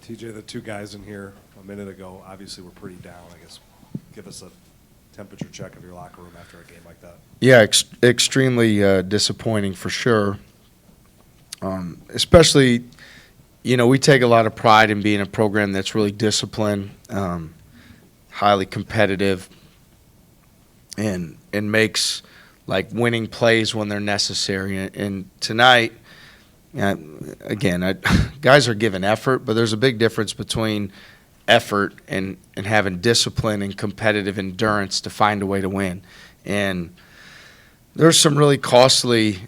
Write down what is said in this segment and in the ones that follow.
TJ, the two guys in here a minute ago obviously were pretty down. I guess give us a temperature check of your locker room after a game like that. Yeah, extremely disappointing for sure. Especially, we take a lot of pride in being a program that's really disciplined, highly competitive, and makes like winning plays when they're necessary. And tonight, again, guys are given effort, but there's a big difference between effort and having discipline and competitive endurance to find a way to win. And there's some really costly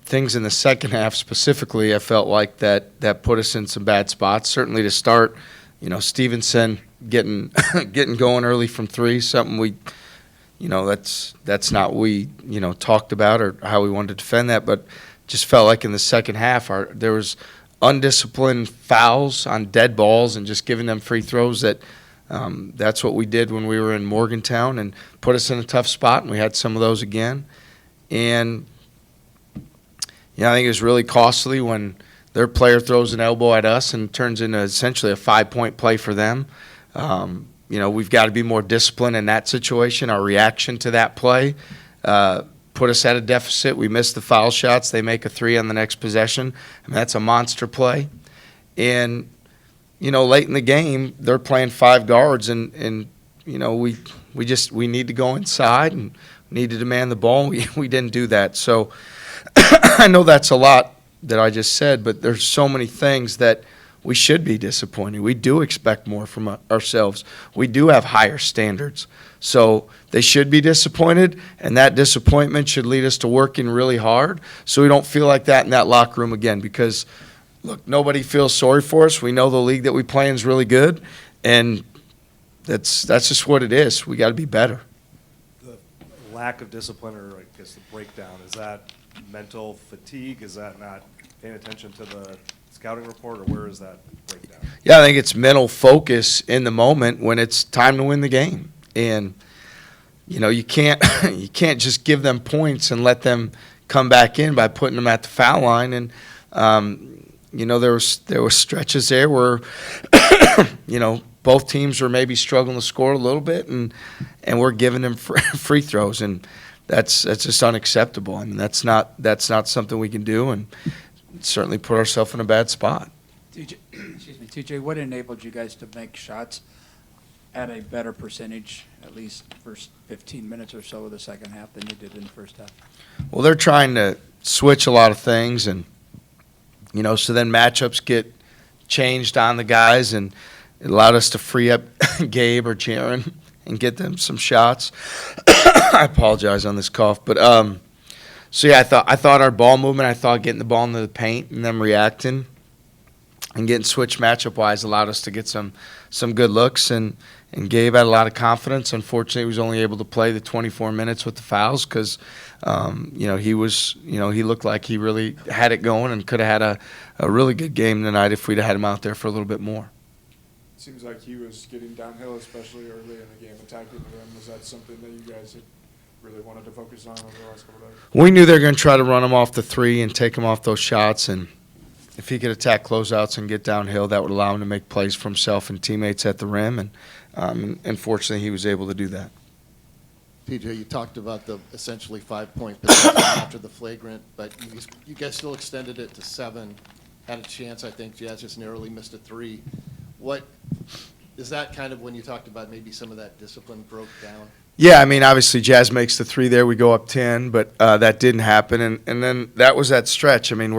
things in the second half specifically, I felt like that put us in some bad spots. Certainly to start, Stevenson getting going early from three, something we, that's not what we, talked about or how we wanted to defend that, but just felt like in the second half there was undisciplined fouls on dead balls and just giving them free throws that's what we did when we were in Morgantown and put us in a tough spot, and we had some of those again. And I think it was really costly when their player throws an elbow at us and turns into essentially a 5-point play for them. We've got to be more disciplined in that situation. Our reaction to that play put us at a deficit. We missed the foul shots. They make a three on the next possession. That's a monster play. And, late in the game, they're playing five guards, and we need to go inside and need to demand the ball. We didn't do that. So I know that's a lot that I just said, but there's so many things that we should be disappointed. We do expect more from ourselves. We do have higher standards. So they should be disappointed, and that disappointment should lead us to working really hard so we don't feel like that in that locker room again because, look, nobody feels sorry for us. We know the league that we play in is really good, and that's just what it is. We got to be better. The lack of discipline, or I guess the breakdown, is that mental fatigue? Is that not paying attention to the scouting report, or where is that breakdown? Yeah, I think it's mental focus in the moment when it's time to win the game. And you can't just give them points and let them come back in by putting them at the foul line. And there were stretches there where both teams were maybe struggling to score a little bit, and we're giving them free throws, and that's just unacceptable. I mean, that's not something we can do, and certainly put ourselves in a bad spot. TJ, what enabled you guys to make shots at a better percentage, at least first 15 minutes or so of the second half, than you did in the first half? Well, they're trying to switch a lot of things, and so then matchups get changed on the guys, and it allowed us to free up Gabe or Jaron and get them some shots. I apologize on this cough, but so yeah, I thought our ball movement, I thought getting the ball into the paint and them reacting and getting switched matchup wise allowed us to get some good looks, and Gabe had a lot of confidence. Unfortunately, he was only able to play the 24 minutes with the fouls because he looked like he really had it going and could have had a really good game tonight if we'd had him out there for a little bit more. Seems like he was getting downhill, especially early in the game, attacking the rim. Was that something that you guys had really wanted to focus on over the last couple of days? We knew they were going to try to run him off the three and take him off those shots, and if he could attack closeouts and get downhill, that would allow him to make plays for himself and teammates at the rim, and unfortunately he was able to do that. TJ, you talked about the essentially 5-point possession after the flagrant, but you guys still extended it to 7, had a chance. I think Jazz just narrowly missed a 3. What is that kind of when you talked about maybe some of that discipline broke down? Yeah, I mean, obviously Jazz makes the 3 there. We go up 10, but that didn't happen. And then that was that stretch. I mean,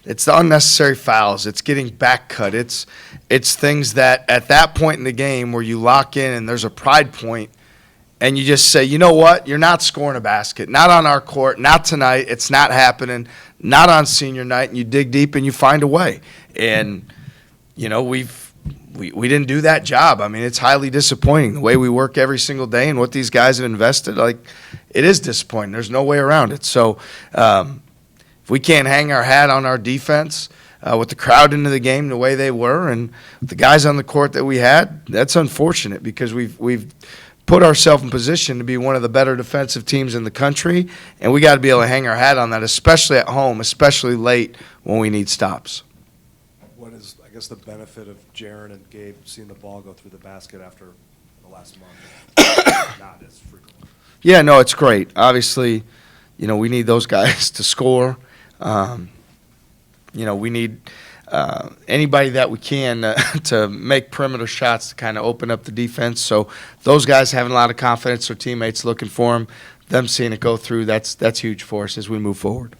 it's the unnecessary fouls. It's getting back cut. It's things that at that point in the game where you lock in and there's a pride point and you just say, you know what, you're not scoring a basket. Not on our court, not tonight. It's not happening. Not on senior night. And you dig deep and you find a way. And, we didn't do that job. I mean, it's highly disappointing the way we work every single day and what these guys have invested. Like, it is disappointing. There's no way around it. So if we can't hang our hat on our defense with the crowd into the game the way they were and the guys on the court that we had, that's unfortunate because we've put ourselves in position to be one of the better defensive teams in the country, and we got to be able to hang our hat on that, especially at home, especially late when we need stops. What is, I guess, the benefit of Jaron and Gabe seeing the ball go through the basket after the last month? Not as frequently. Yeah, no, it's great. Obviously, we need those guys to score. We need anybody that we can to make perimeter shots to kind of open up the defense. So those guys having a lot of confidence, their teammates looking for them seeing it go through, that's huge for us as we move forward.